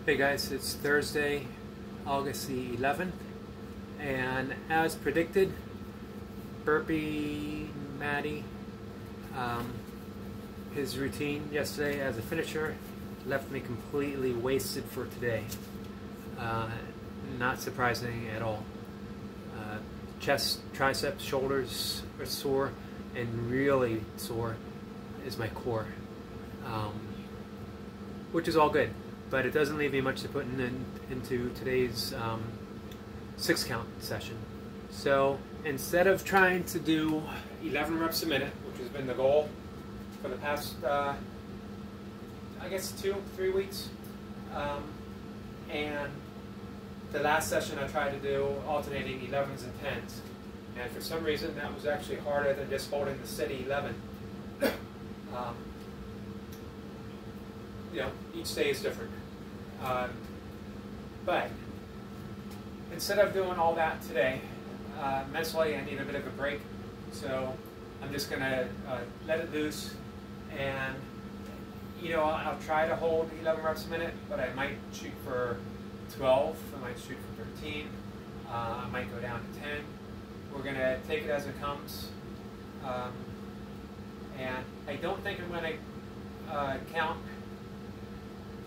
Hey guys, it's Thursday, August the 11th, and as predicted, Burpee Matty, his routine yesterday as a finisher left me completely wasted for today. Not surprising at all. Chest, triceps, shoulders are sore, and really sore is my core, which is all good. But it doesn't leave me much to put into today's 6-count session. So instead of trying to do 11 reps a minute, which has been the goal for the past, I guess 2-3 weeks, and the last session I tried to do alternating 11s and 10s, and for some reason that was actually harder than just holding the steady 11. You know, each day is different. But instead of doing all that today, mentally I need a bit of a break. So I'm just going to let it loose, and you know, I'll try to hold 11 reps a minute, but I might shoot for 12, I might shoot for 13, I might go down to 10. We're going to take it as it comes. And I don't think I'm going to count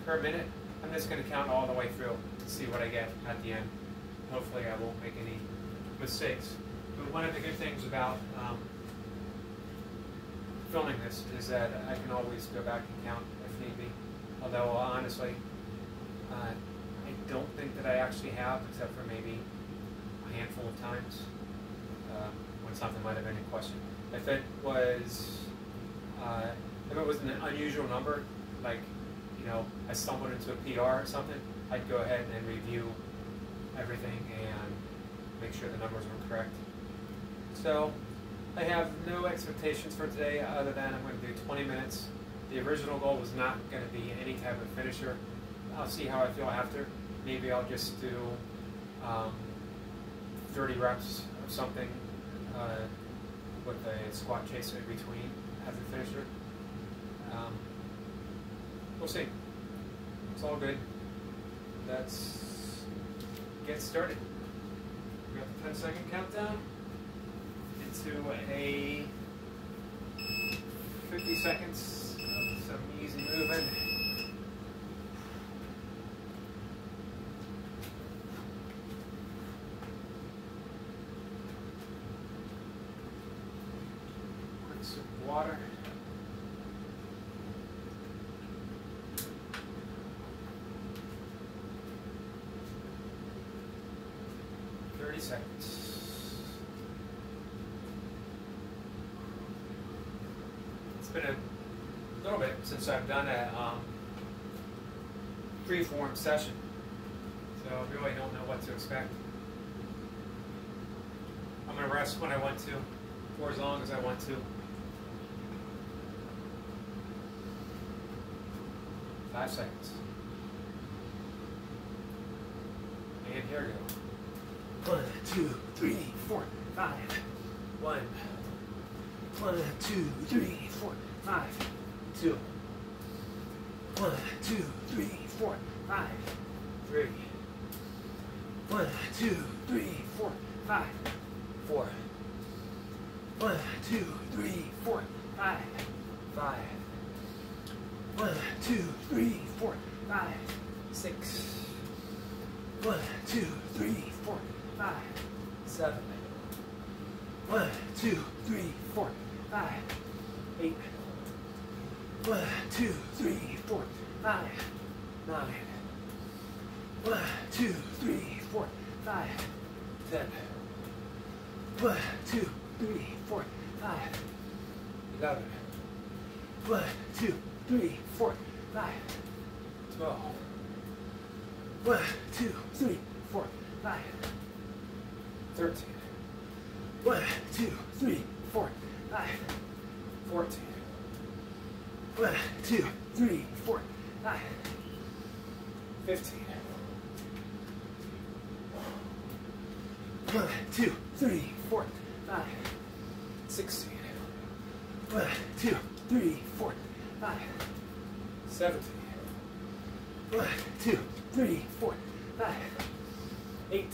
per minute. I'm just going to count all the way through to see what I get at the end. Hopefully I won't make any mistakes. But one of the good things about filming this is that I can always go back and count if need be. Although honestly, I don't think that I actually have, except for maybe a handful of times when something might have been in question. If it was an unusual number, like, you know, I stumbled into a PR or something, I'd go ahead and review everything and make sure the numbers were correct. So I have no expectations for today other than I'm going to do 20 minutes. The original goal was not going to be any type of finisher. I'll see how I feel after. Maybe I'll just do 30 reps of something with a squat chaser in between as a finisher. We'll see. It's all good. Let's get started. We got the 10-second countdown into a 50 seconds of some easy movement. Quick sip of water. Seconds. It's been a little bit since I've done a free-form session, so I really don't know what to expect. I'm going to rest when I want to, for as long as I want to. 5 seconds. And here we go. 1, 2, 3, 4, 5. 1, 2, 3, 4, 5. 2. 1, 2, 3, 4, 5. 3. 1, 2, 3, 4, 5. 4. 1, 2, 3, 4, 5. 5. 1, 2, 3, 4, 5. 6. 1, 2, 3, 4, 5, 7. 1, 2, 3, 4, 5. 8. 1, 2, 3, 4, 5. 9. 1, 2, 3, 4, 5. 10. 1, 2, 3, 4, 5. 11. 1, 2, 3, 4, 5. 12. 1, 2, 3, 4, 5. 13. 1, 2, 3, 4, 5. 14. 1, 2, 3, 4, 5. 15. 1, 2, 3, 4, 5. 16. 1, 2, 3, 4, 5. 17. 1, 2, 3, 4, 5. 18.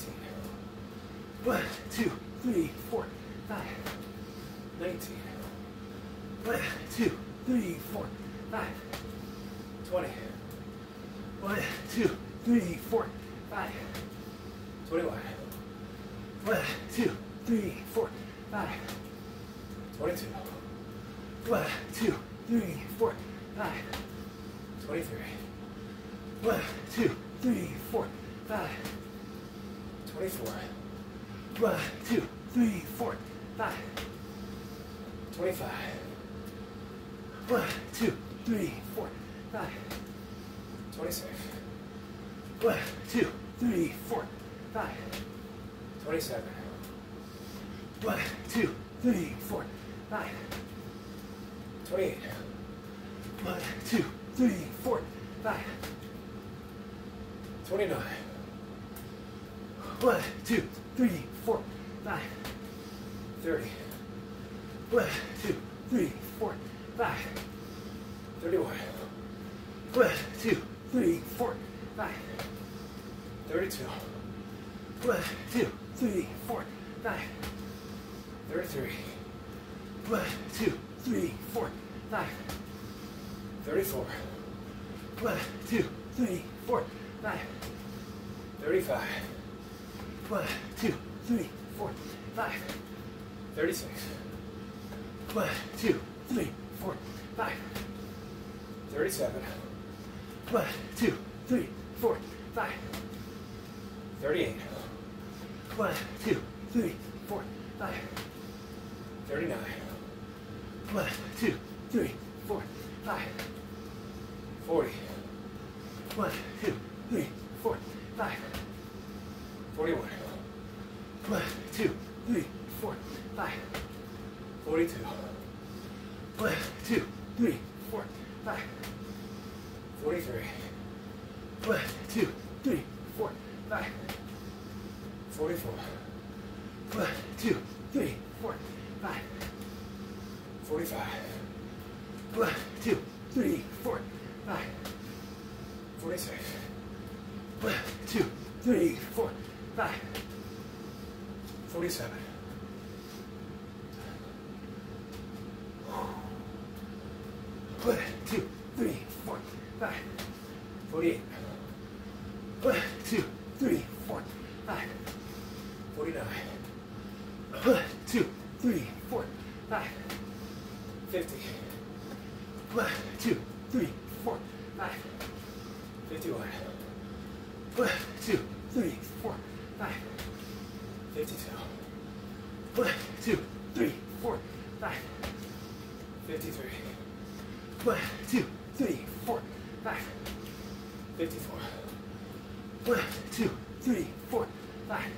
1, 2, 3, 4, 5. 19. 1, 2, 3, 4, 5. 20. 1, 2, 3, 4, 5. 21. 1, 2, 3, 4, 5. 22. 1, 2, 3, 4, 5. 23. 1, 2, 3, 4, 5. 24. 1, 2, 3, 4, 5. 25. 1, 2, 3, 4, 5. 26. 1, 2, 3, 4, 5. 27. 1, 2, 3, 4, 5. 28. 1, 2, 3, 4, 5. 29. 1, 2, 3, 4, 5. 30. 1, 2, 3, 4, 5. 31. 1, 2, 3, 4, 5. 32. 1, 2, 3, 4, 5. 33. 1, 2, 3, 4, 5. 34. 1, 2, 3, 4, 5. 35. 1, 2, 3, 4, 5. 36. 1, 2, 3, 4, 5. 37. 1, 2, 3, 4, 5. 38. 1, 2, 3, 4, 5. 39. 1, 2, 3, 4, 5. 40. 1, 2, 3, 4, 5. 41. 1, 2, 3, 4, 5. 42. 1, 2, 3, 4, 5. 43. 1, 2, 3, 4, 5. 44. 1, 2, 3, 4, 5. 45. 1, 2, 3, 4, 5. 46. 1, 2, 3, 4, 5. 47. 1, 2, 3, 4, 5. 48. 1, 2, 3, 4, 5. 49. 1, 2, 3, 4, 5. 50. 1, 2, 3, 4, 5. 51. 1, 2, 3, 4, 5. 52. 1, 2, 3, 4, 5. 53. 1, 2, 3, 4, 5. 54. 1, 2, 3, 4, 5.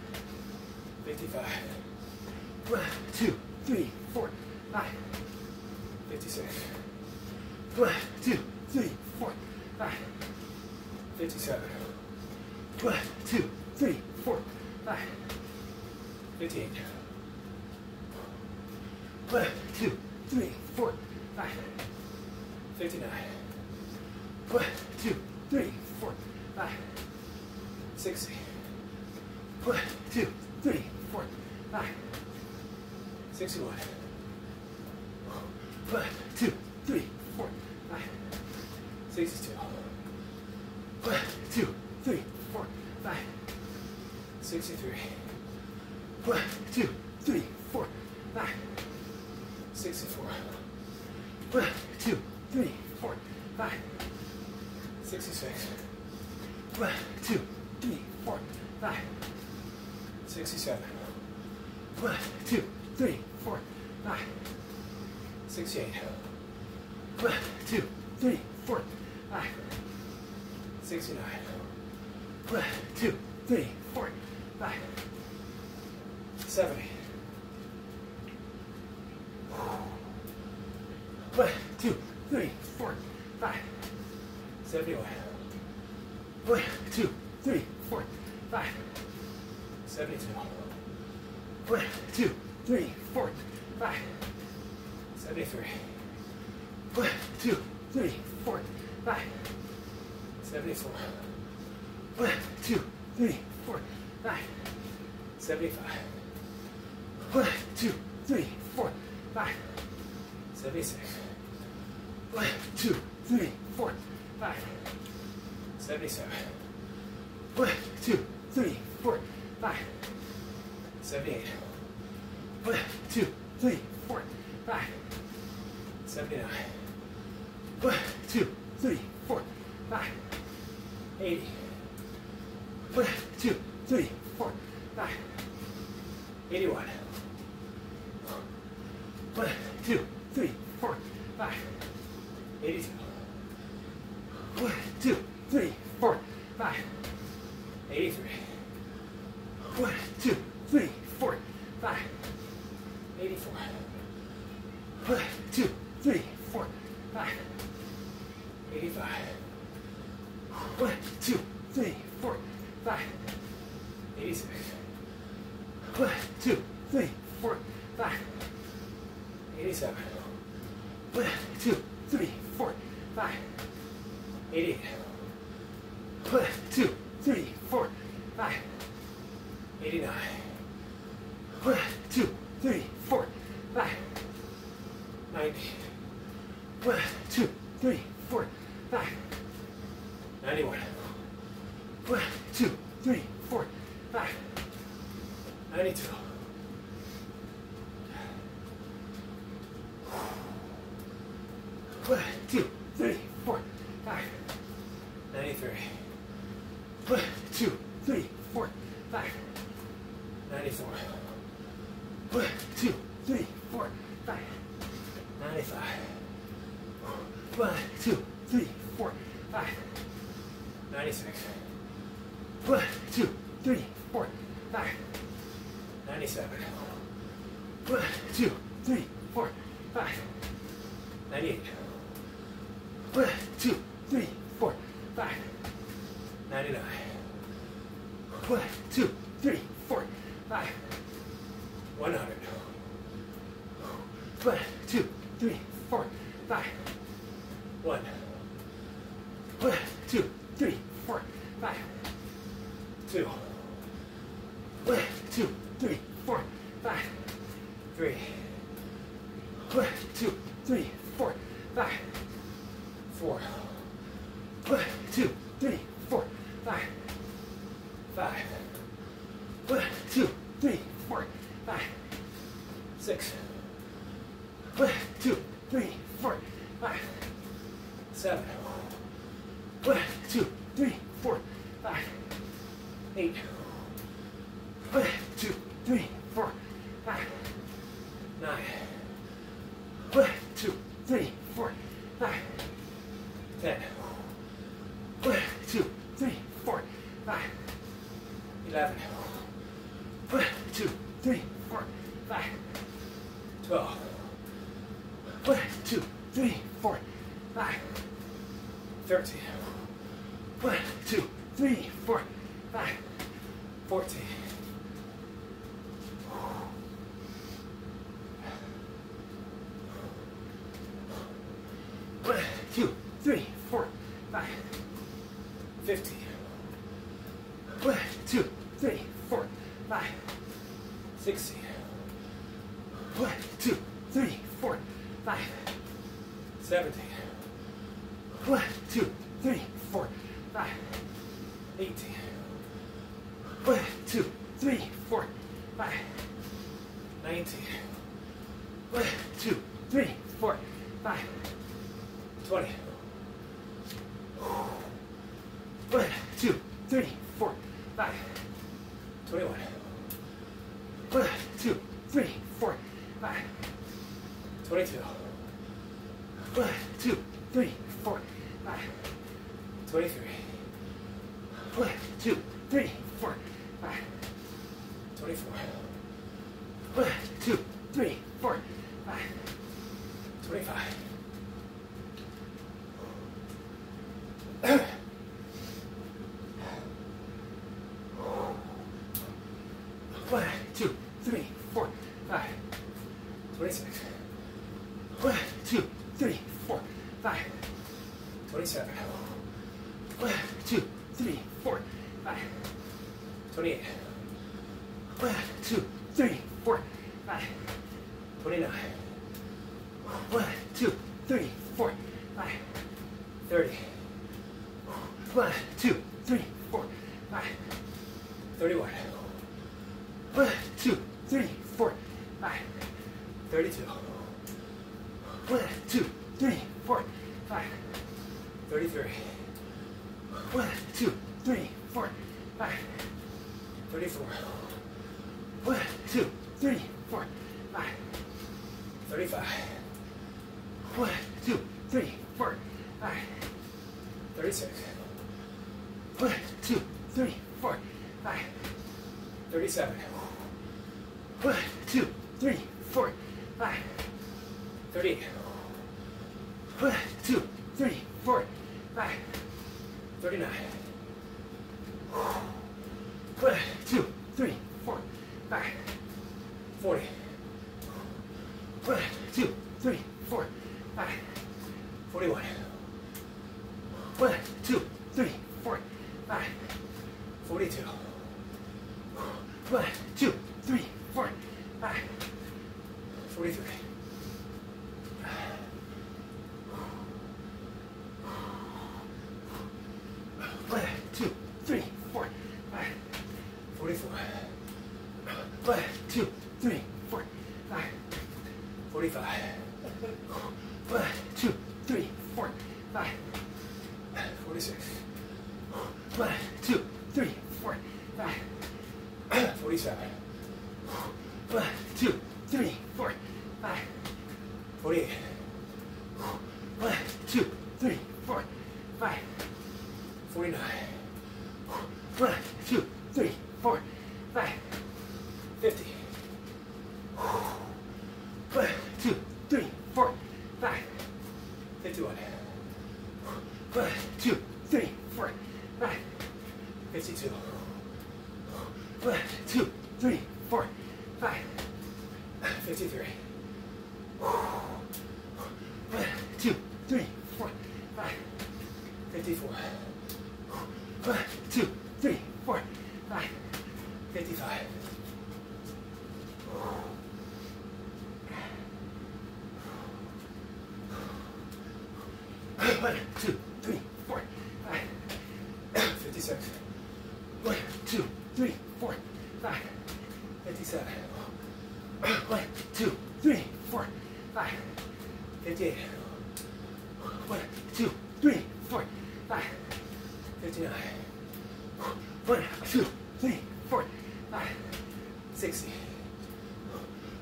55. 1, 2, 3, 4, 5. 56. 1, 2, 3, 4, 5. 57. 1, 2, 3, 4, 5. 58. 1, 2, 3, 4, 5. 59. 1, 2, 3, 4, 5. 60. 1, 2, 3, 4, 5. 61. 1, 2, 3, 4, 5. 62. 1, 2, 3, 4, 5. 63. 1, 2, 3, 4, 5. 64. 1, 2, 3, 4, 5. 66. 1, 2, 3, 4, 5. 67. 1, 2, 3, 4, 5. 68. 1, 2, 3, 4, 5. 69. 1, 2, 3, 4, 5. 70. 1, 2, 3, 4, 5. 71. 1, 2, 3, 4, 5. 72. 1, 2, 3, 4, 5. 73. 1, 2, 3, 4, 5. 74. 1, 2, 3, 4, 5, 75. 1, 2, 3, 4, 5, 76. 1, 2, 3, 4, 5, 77. 1, 2, 3, 4, 5, 78. 1, 2, 3, 4, 5, 79. 1, 2, 3, 4, 5, 80. 1, 2, 3, 4, 5, 81. 1, 2, 3, 4, 5, 82. 1, 2, 3, 4, 5, 83. 1, 2, 3, 4, 5, 84. 1, 2, 3, 4, 5, 85. 1, 2, 3, 4, 5, 86. 1, 2, 3, 4, 5, 87. 1, 2, 3, 4, 5, 88. 1, 2, 3, 4, 5, 89. 1, 2, 3, 4, 5, 90. 1, 2, 3, 4, 5, 91. 1, 2, 3, 4, 5, 92. 1, 2, 3, 4, 5, 93. 1, 2, 3, 4, 5, 94. 1, 2, 3, 4, 5, 95. 1, 2, 3, 4, 5, 96. 1, 2, 3, 4, 5, 97. 1, 2, 3, 4, 5, 98. 1, 2, 3, 4, 5, 99. 1, 2, 3, 4, 5, 100. 1, 2, 3, 4, 5, 1. 1, 2, 3, 4, 5, 2. 1, 2, 3, 4, 5, 3. 1, 2, 3, 4, 5, 4. 1, 2, 3, 4, 5, 5. 1, 2, 3, 4, 5, 6. 1, 2, 3, 4, 5, 7. 1, 2, 3, 4, 5, 8. 1, 2, 3, 4, 5, 9. 1, 2, 3, 4, 5, 10. 1, 2, 3, 4, 5, 11. 1, 2, 3, 4, 5, 12. 1, 2, 3, 4, 5, 13. 1, 2, 3, 4, 5, 14. 1, 2, 3, 4, 5, 15. 1, 2, 3, 4, 5, 16. 1, 2, 3, 4, 5, 17. 1, 2, 3, 4, 5, 18. 1, 2, 3, 4, 5, 19. 1, 2, 3, 4, 5, 20. 1, 2, 3, 4, 5, 21. 1, 2, 3, 4, 5, 22. 1, 2, 3, 4, 5, 23. 1, 2, 3, 4, 5, 24. 1, 2, 3, 4, 5, 25. 1, 2, 3, 4, 5, 26. 1, 2, 3, 4, 5, 27. 1, 2, 3, 4, 5. 28. 1, 2, 3, 4, 5. 29. 1, 2, 3, 4, 5. 30. 1, 2, 3, 4, 5. 31. 1, 2, 3, 4, 5. 32. 1, 2, 3, 4, 5. 33. 1, 2, 3, 4, 5. 34. 1, 2, 3, 4, 5. 35. 1, 2, 3, 4, 5. 36. 1, 2, 3, 4, 5. 37. 1, 2, 3, 4, 5. 38. 1, 2, 3, 4, 5. 39. 1, 2, 3, 4, 5. 40. 1, 2, 3, 4, 5. 41. 1, 2, 3, 4, 5. 42. 1, 2, 3, 4, 5. 43. 1, 2, 3, 4, 5. 44. 1, 2, 3, 4, 5. 45. 1, 2, 3, 4, 5. 46. 1, 2, 3, 4, 5. 47. 1, 2, 3, 4, 5. 48. 1, 2, 3, 4, 5. 49. 1, 2, 3, 4, 5. 50. 1, 2, 3, 4, 5. 51. 1, 2, 3, 4, 5. 52. 1, 2, 3, 4, 5. 53. 1, 2, 3, 4, 5. 54. 1, 2, 3, 4, 5. 55. 1, 2, 3, 4, 5. 56. 1, 2, 3, 4, 5. 57. 1, 2, 3, 4, 5. 58. 1, 2, 3, 4, 5. 59. 1, 2, 3, 4, 5. 60.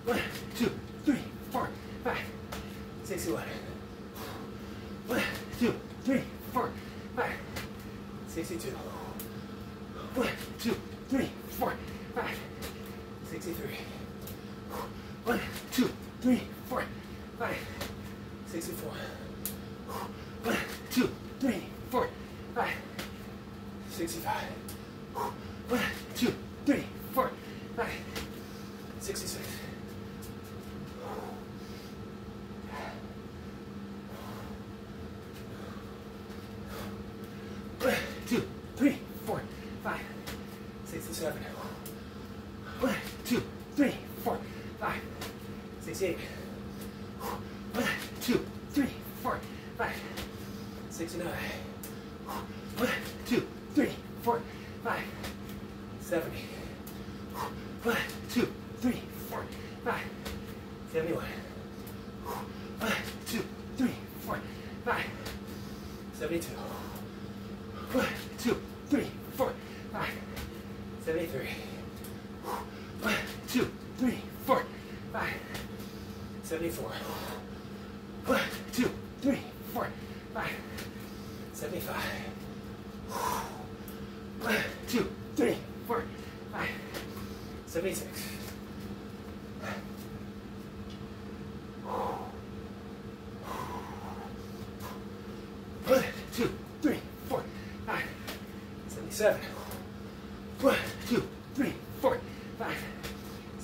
1, 2, 3, 4, 5. 61. 1, 2, 3, 4, 5. 62. 1, 2, 3, 4, 5. 63. 1, 2, 3, 4, 5. 64. 1, 2, 3, 4, 5. 65. 1, 2, 3, 4, 5. 66. 1, 2, 3, 4, 5. 67. 1, 2, 3, 4, 5. 68. 1, 2, 3, 4, 5. 69. 1, 2, 3, 4, 5. 70. 1, 2, 3, 4, 5. 71. 1, 2, 3, 4, 5. 72. 1, 2, 3, 4, 5. 73. 1, 2, 3, 4, 5. 74. 1, 2, 3, 4, 5. 75. 1, 2, 3, 4, 5. 76. 1, 2, 3, 4, 5. 77. 1, 2, 3, 4, 5.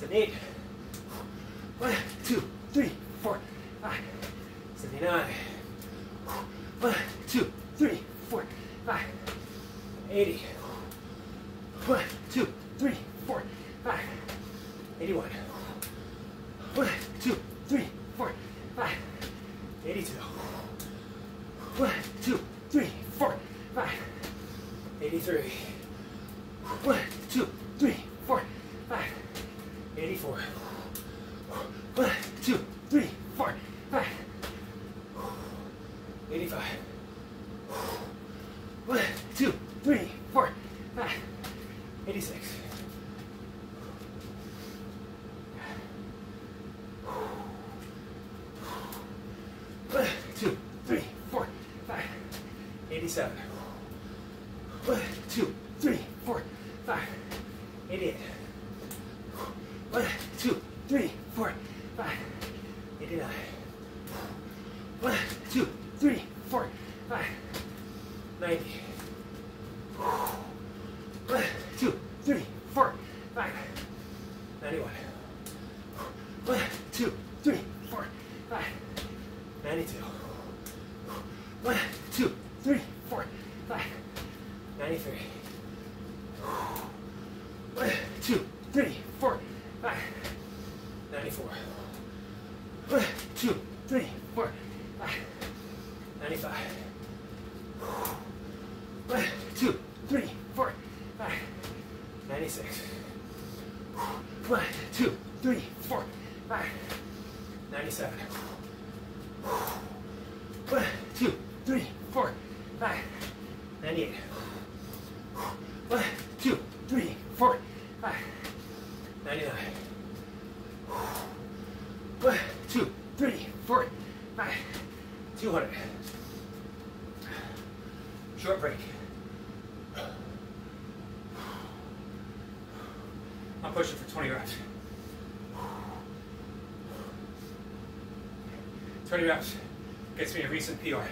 78. 1, 2, 3, 4, 5. 79. 1, 2, 3, 4, 5. 80. 1, 2, 3, 4, 5. 81. 1, 2, 3, 4, 5. 82. 1, 2, 3, 4, 5. 83. 1, 2, 3, 4, 5. 84. 1, 2, 3, 4, 5. 85. 1, 2, 3, 4, 5. 86. 1, 2, 3, 4, 5. 87. 1, 2, 3, 4, 5. 88. 1, 2, 3, 4, 5. 89. 1, 2, 3, 4, 5. 90. 1, 2, 3, 4, 5. 91. 1, 2, 3, 4, 5. 92. 1, 2, 3, 4, 5. 93. 1, 2, 3, 4, 5. 94. 1, 2, 3, 4, 5. 95. 1, 2, 3, 4, 5. 96. 1, 2, 3, 4, 5. 97. 1, 2, 3, 4, 5. 98. 1, 2, 3, 4, 5. 99. 1, 2, 3, 4, 5. 200. Short break. I'm pushing for 20 reps. 20 reps gets me a recent PR.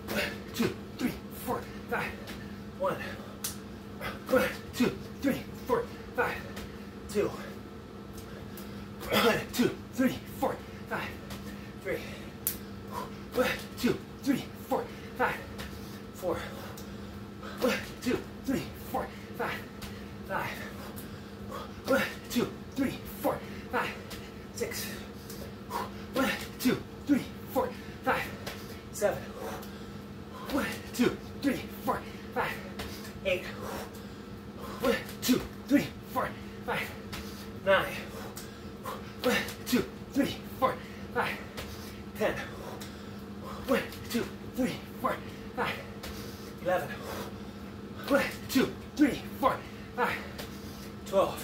1, 2, 3, 4, 5. 1, 2, 3, 4, 5. 2, 1, 2, 3, 4, 5. 3, 1, 2, 3, 4, 5. 4, 1, 2, 3, 4, 5. 5, 1, 2, 3, 4, 5. 6, 1, 2, 3, 4, 5. 7, 1, 2, 3, 4, 5. 8, 1, 2, 3, 4, 5. 9, 1, 2, 3, 4, 5. 10, 1, 2, 3, 4, 5. 11, 1, 2, 3, 4, 5. 12,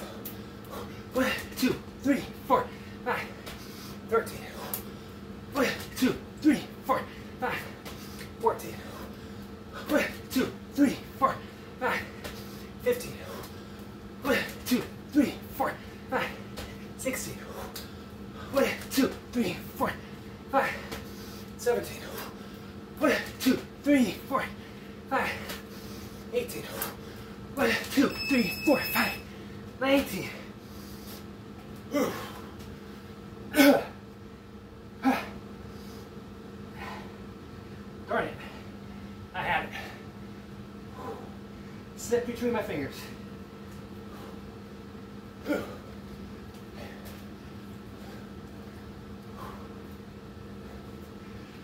1, 2, 3, 4, 5. 13, 1, 2, 3, 4, 5. 14, 1, 2, 3, 4, 5. 15, 1, 2, 3, 4, 5. 16, 1, 2, 3, 4, 5. 17, 1, 2, 3, 4, 5. 18, 1, 2, 3, 4, 5. 19. Darn it. I had it. Slipped between my fingers.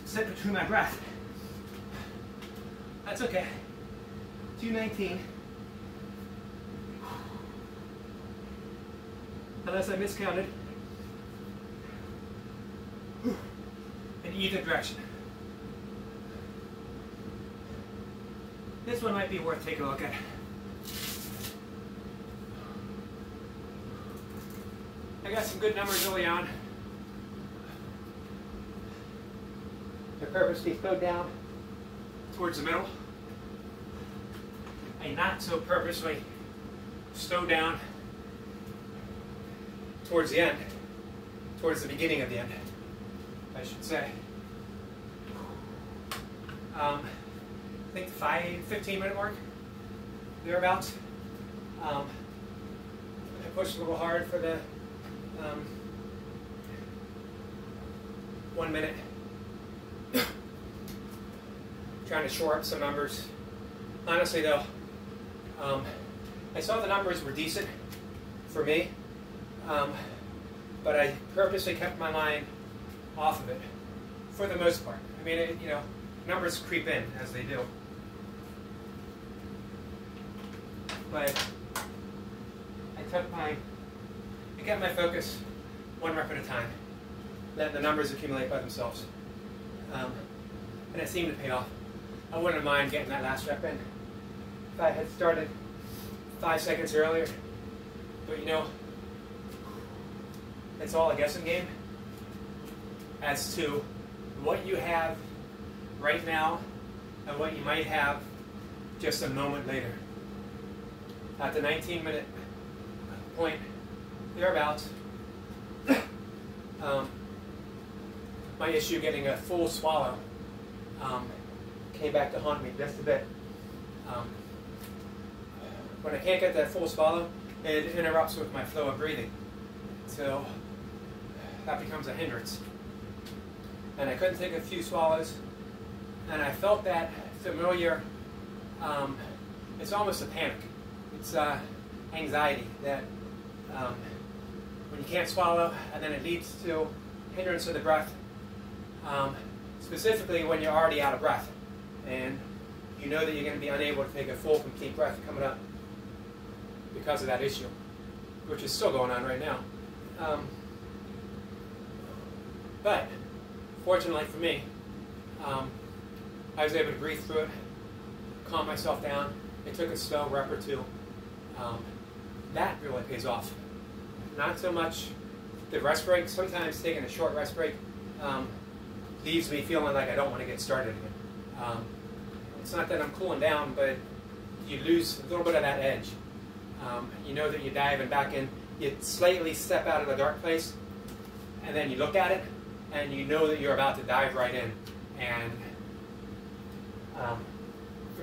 Slipped between my breath. That's okay. 219. Unless I miscounted. In either direction. This one might be worth taking a look at. I got some good numbers early on. I purposely slowed down towards the middle. I not so purposely slowed down towards the end, towards the beginning of the end, I should say. I think the 15 minute mark, thereabouts. I pushed a little hard for the 1 minute. Trying to shore up some numbers honestly though, I saw the numbers were decent for me, but I purposely kept my mind off of it for the most part. I mean, numbers creep in as they do. But I kept my focus one rep at a time, letting the numbers accumulate by themselves. And it seemed to pay off. I wouldn't mind getting that last rep in if I had started 5 seconds earlier. But it's all a guessing game as to what you have right now and what you might have just a moment later. At the 19-minute point, thereabouts, my issue getting a full swallow came back to haunt me just a bit. When I can't get that full swallow, it interrupts with my flow of breathing. So that becomes a hindrance. And I couldn't take a few swallows, and I felt that familiar, it's almost a panic. It's anxiety that when you can't swallow, and then it leads to hindrance of the breath, specifically when you're already out of breath, and you know that you're going to be unable to take a full, complete breath coming up because of that issue, which is still going on right now. But fortunately for me, I was able to breathe through it, calm myself down. It took a slow rep or two. That really pays off. Not so much the rest break. Sometimes taking a short rest break leaves me feeling like I don't want to get started again. It's not that I'm cooling down, but you lose a little bit of that edge. You know that you're diving back in. You slightly step out of the dark place, and then you look at it, and you know that you're about to dive right in. And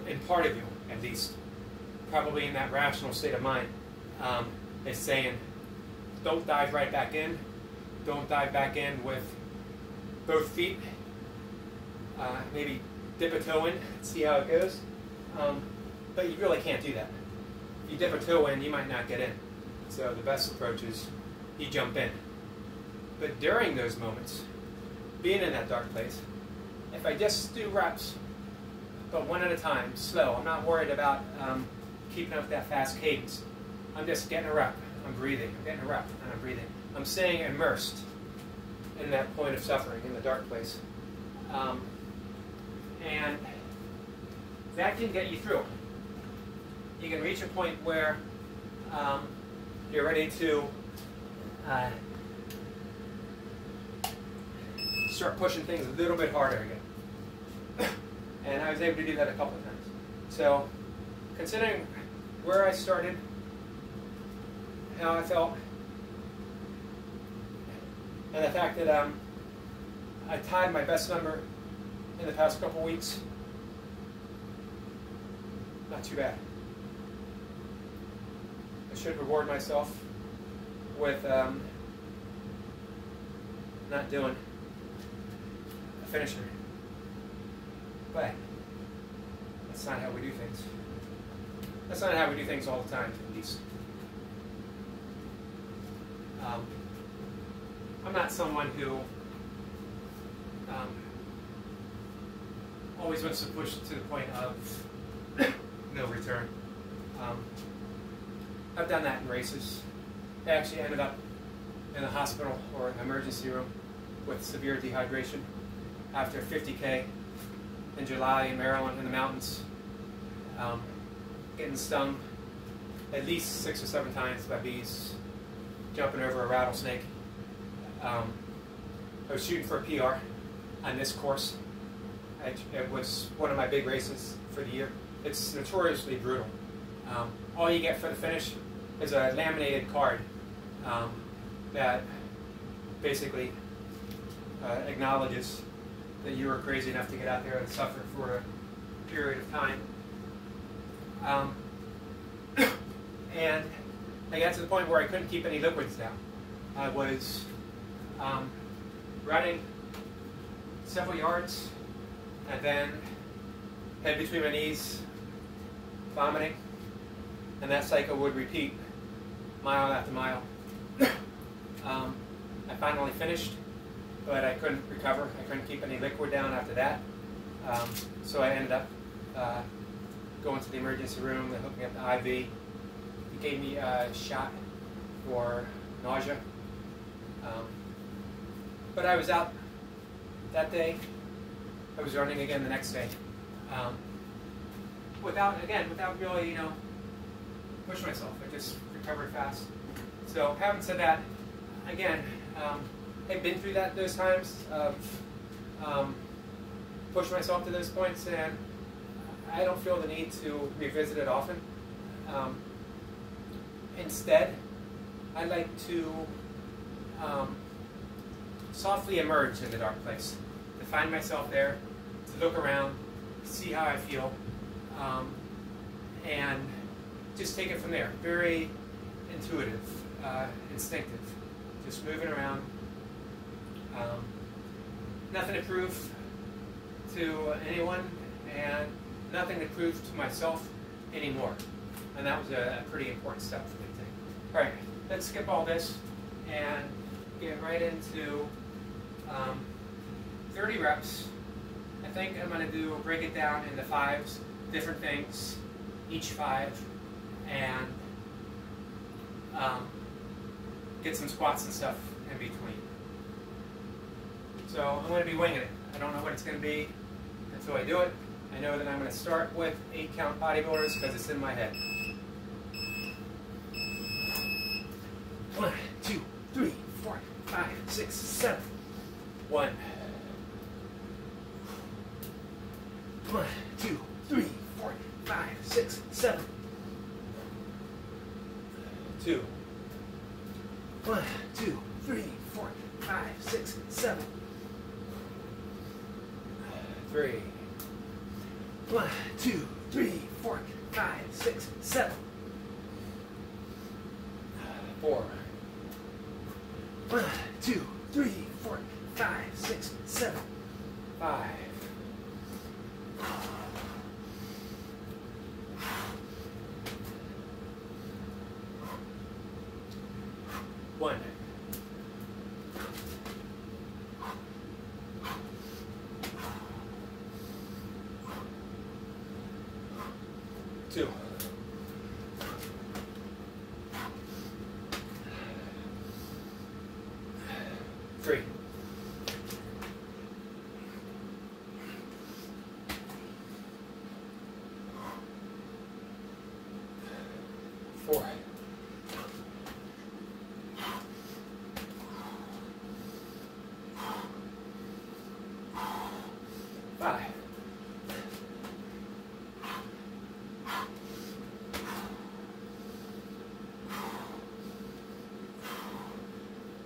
in part of you, at least, probably in that rational state of mind, is saying, don't dive right back in. Don't dive back in with both feet. Maybe dip a toe in, see how it goes. But you really can't do that. If you dip a toe in, you might not get in. So the best approach is you jump in. But during those moments, being in that dark place, if I just do reps, but one at a time, slow, I'm not worried about keeping up that fast cadence. I'm just getting a rep, I'm breathing, I'm getting a rep, and I'm breathing. I'm staying immersed in that point of suffering, in the dark place. And that can get you through. You can reach a point where you're ready to start pushing things a little bit harder again. And I was able to do that a couple of times. So, considering where I started, how I felt, and the fact that I tied my best number in the past couple weeks, not too bad. I should reward myself with not doing a finisher. But that's not how we do things. That's not how we do things all the time, at least. I'm not someone who always wants to push to the point of no return. I've done that in races. I actually ended up in the hospital or an emergency room with severe dehydration after 50K in July in Maryland in the mountains, getting stung at least 6 or 7 times by bees, jumping over a rattlesnake. I was shooting for a PR on this course. It was one of my big races for the year. It's notoriously brutal. All you get for the finish is a laminated card that basically acknowledges that you were crazy enough to get out there and suffer for a period of time. And I got to the point where I couldn't keep any liquids down. I was running several yards, and then head between my knees, vomiting, and that cycle would repeat mile after mile. I finally finished, but I couldn't recover. I couldn't keep any liquid down after that. So I ended up going to the emergency room. They hooked me up to IV. He gave me a shot for nausea. But I was out that day. I was running again the next day. Without really, pushing myself. I just recovered fast. So having said that, again, I've been through those times of pushing myself to those points, and I don't feel the need to revisit it often. Instead, I like to softly emerge in the dark place, to find myself there, to look around, see how I feel, and just take it from there. Very intuitive, instinctive, just moving around. Nothing to prove to anyone, and nothing to prove to myself anymore. And that was a pretty important step for me to take. All right, let's skip all this and get right into 30 reps. I think I'm going to break it down into 5s, different things, each 5, and get some squats and stuff in between. So I'm going to be winging it. I don't know what it's going to be until I do it. I know that I'm going to start with 8-count bodybuilders because it's in my head. 1, 2, 3, 4, 5, 6, 7. 1. 1, 2, 3, 4, 5, 6, 7. 2. 1, 2, 3, 4, 5, 6, 7. 3. 1, 2, 3, 4, 5, 6, 7. 4. 1, 2, 3, 4, 5, 6, 7. 5. 1. 2. 3. 4. 5.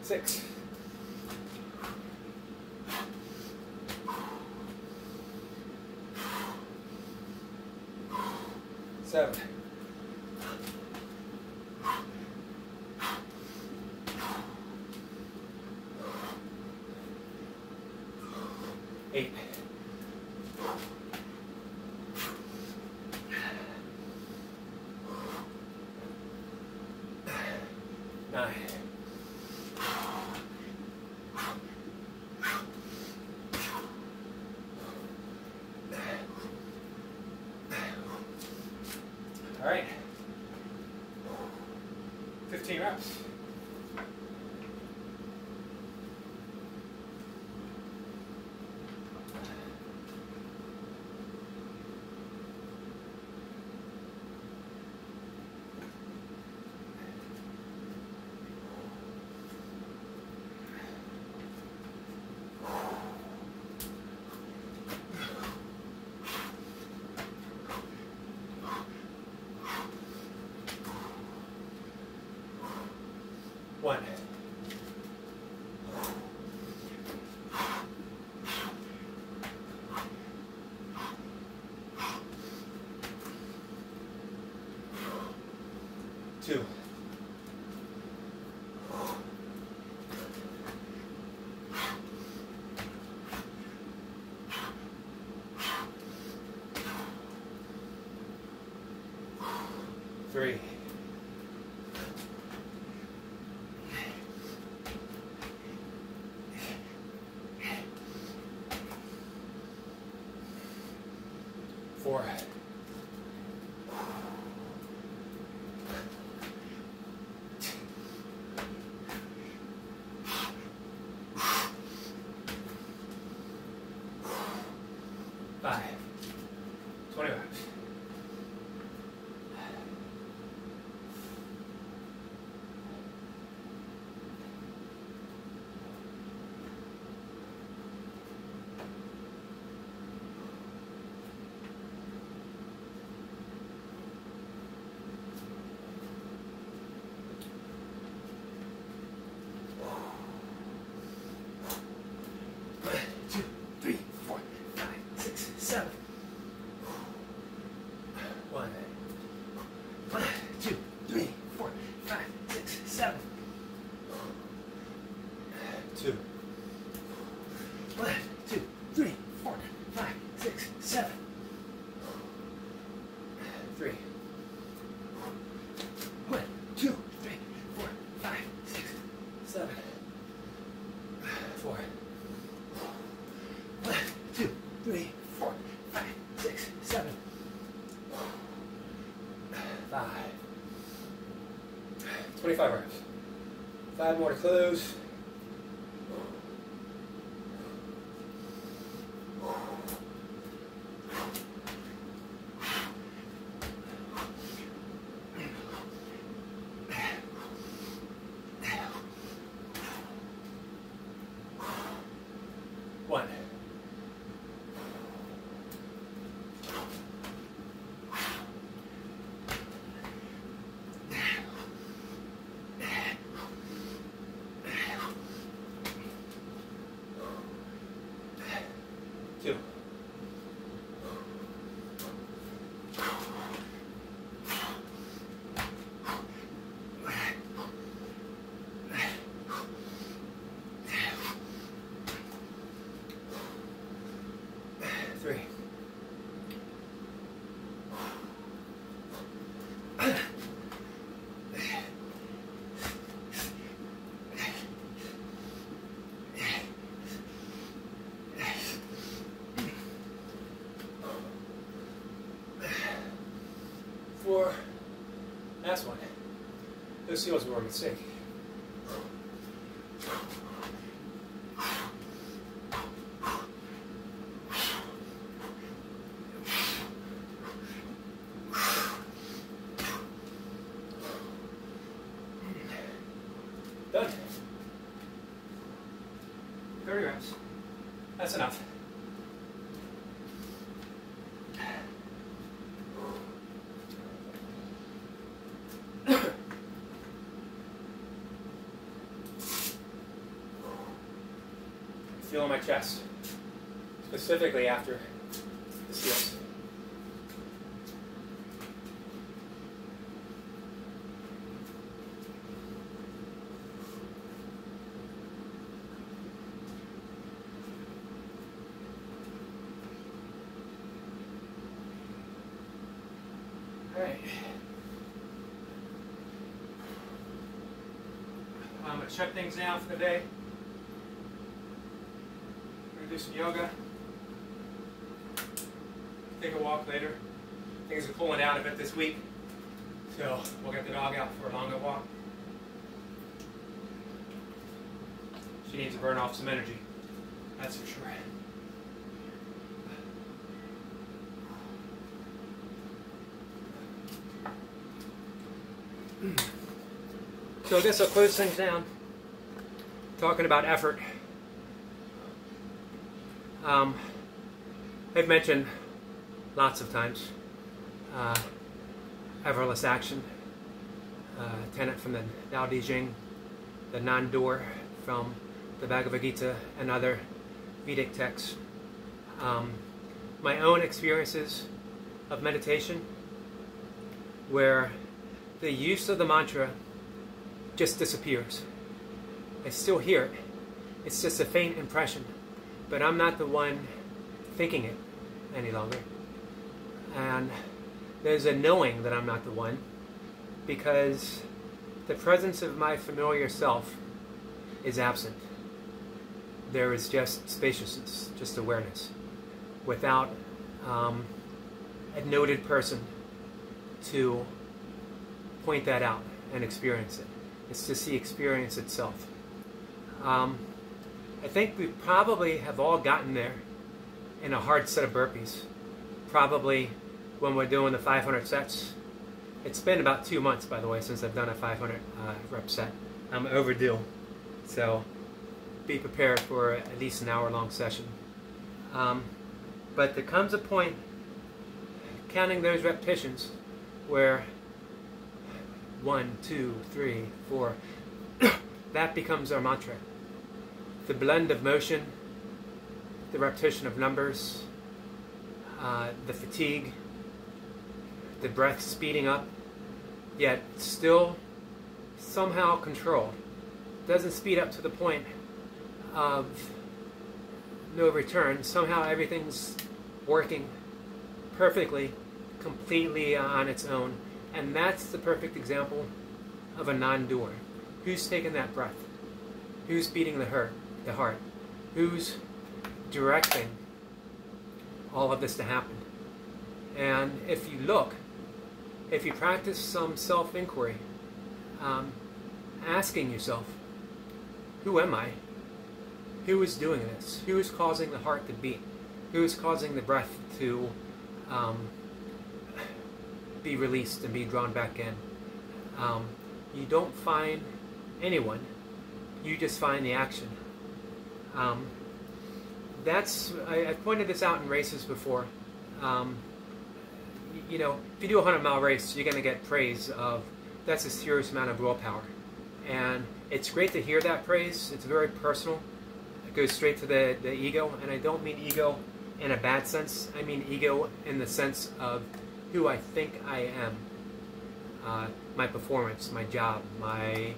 6. 7. 8. 9. 15 reps. One. 2. 3. 3. 4. 5. 20 reps. 2, 3, 4, 5, 6, 7. 1, 2, 3, 4, 5, 6, 7. 2, 1, 2, 3, 4, 5, 6, 7. 3, 1, 2, 3, 4, 5, 6, 7. 4, 1, 2, 3, 4, 5, 6, 7. 5. 25 reps. 5 more to close. One. 2. 3. 4. Last one. Those seals were a mistake. Done. 30 reps. That's enough. Feeling my chest, specifically after the seals. All right. I'm going to shut things down for the day. Do some yoga, take a walk later. Things are cooling down a bit this week, so we'll get the dog out for a longer walk. She needs to burn off some energy, that's for sure. So I guess I'll close things down, talking about effort. I've mentioned lots of times effortless action, tenet from the Tao Te Ching, the non-doer from the Bhagavad Gita and other Vedic texts. My own experiences of meditation where the use of the mantra just disappears. I still hear it. It's just a faint impression. But I'm not the one thinking it any longer. And there's a knowing that I'm not the one, because the presence of my familiar self is absent. There is just spaciousness, just awareness, without a noted person to point that out and experience it. It's just the experience itself. I think we probably have all gotten there in a hard set of burpees. Probably when we're doing the 500 sets. It's been about 2 months, by the way, since I've done a 500 rep set. I'm overdue, so be prepared for at least an hour-long session. But there comes a point, counting those repetitions, where 1, 2, 3, 4, that becomes our mantra. The blend of motion, the repetition of numbers, the fatigue, the breath speeding up, yet still somehow controlled. Doesn't speed up to the point of no return. Somehow everything's working perfectly, completely on its own. And that's the perfect example of a non-doer. Who's taking that breath? Who's beating the heart? Who's directing all of this to happen? And if you look, if you practice some self-inquiry, asking yourself, who am I? Who is doing this? Who is causing the heart to beat? Who is causing the breath to be released and be drawn back in? You don't find anyone, you just find the action. I've pointed this out in races before. You know, if you do a 100-mile race, you're going to get praise of, that's a serious amount of willpower. And it's great to hear that praise. It's very personal. It goes straight to the ego. And I don't mean ego in a bad sense. I mean ego in the sense of who I think I am. My performance, my job, my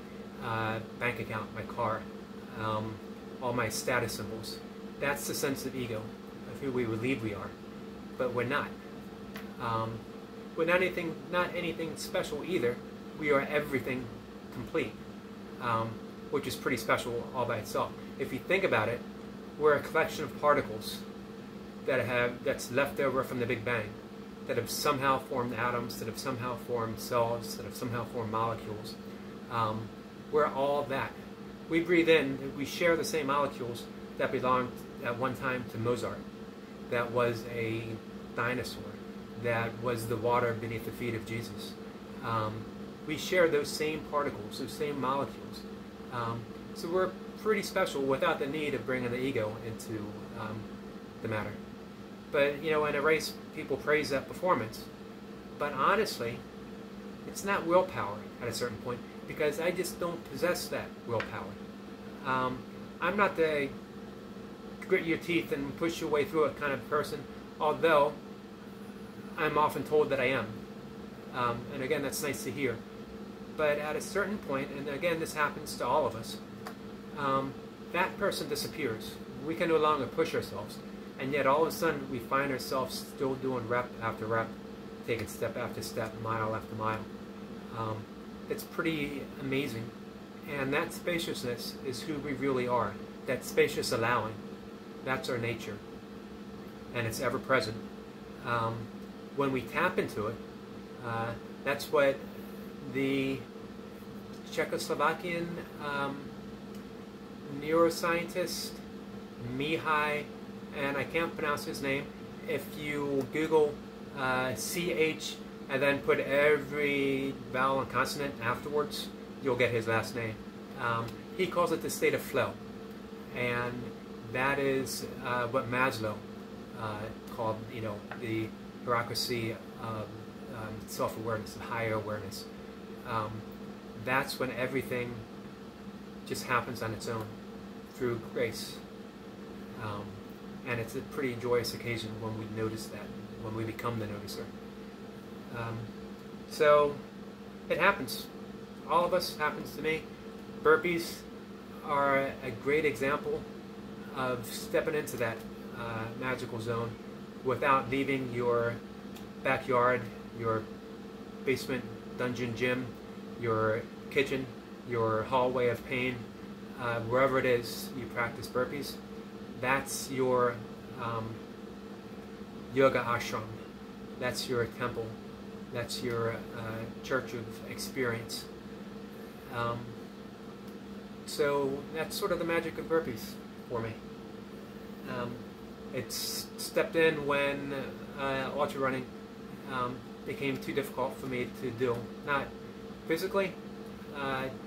bank account, my car, all my status symbols. That's the sense of ego, of who we believe we are. But we're not. We're not anything special either. We are everything complete, which is pretty special all by itself. If you think about it, we're a collection of particles that's left over from the Big Bang, that have somehow formed atoms, that have somehow formed cells, that have somehow formed molecules. We're all that. We breathe in, we share the same molecules that belonged at one time to Mozart, that was a dinosaur, that was the water beneath the feet of Jesus. We share those same particles, those same molecules. So we're pretty special without the need of bringing the ego into the matter. But, you know, in a race, people praise that performance. But honestly, it's not willpower at a certain point, because I just don't possess that willpower. I'm not the grit your teeth and push your way through it kind of person, although I'm often told that I am. And again, that's nice to hear. But at a certain point, and again, this happens to all of us, that person disappears. We can no longer push ourselves. And yet all of a sudden, we find ourselves still doing rep after rep, taking step after step, mile after mile. It's pretty amazing. And that spaciousness is who we really are. That spacious allowing. That's our nature. And it's ever present. When we tap into it, that's what the Czechoslovakian neuroscientist Mihai, and I can't pronounce his name. If you Google CH and then put every vowel and consonant afterwards, you'll get his last name. He calls it the state of flow, and that is what Maslow called, you know, the bureaucracy of self-awareness, of higher awareness. That's when everything just happens on its own through grace. And it's a pretty joyous occasion when we notice that, when we become the noticer. So it happens. All of us, happens to me. Burpees are a great example of stepping into that magical zone without leaving your backyard, your basement dungeon gym, your kitchen, your hallway of pain, wherever it is you practice burpees, that's your yoga ashram. That's your temple. That's your church of experience. So that's sort of the magic of burpees for me. It's stepped in when ultrarunning became too difficult for me to do. Not physically,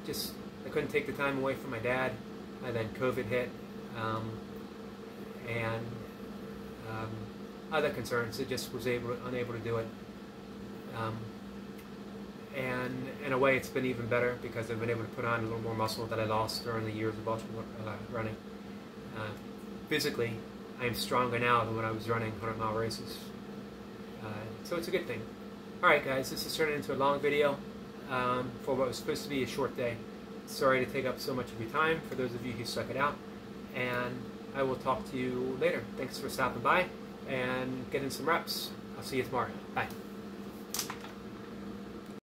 just I couldn't take the time away from my dad, and then COVID hit, and other concerns. It just was unable to do it. And in a way, it's been even better because I've been able to put on a little more muscle that I lost during the years of ultra running. Physically, I am stronger now than when I was running 100-mile races. So it's a good thing. Alright guys, this is turning into a long video for what was supposed to be a short day. Sorry to take up so much of your time for those of you who stuck it out. And I will talk to you later. Thanks for stopping by and getting some reps. I'll see you tomorrow. Bye.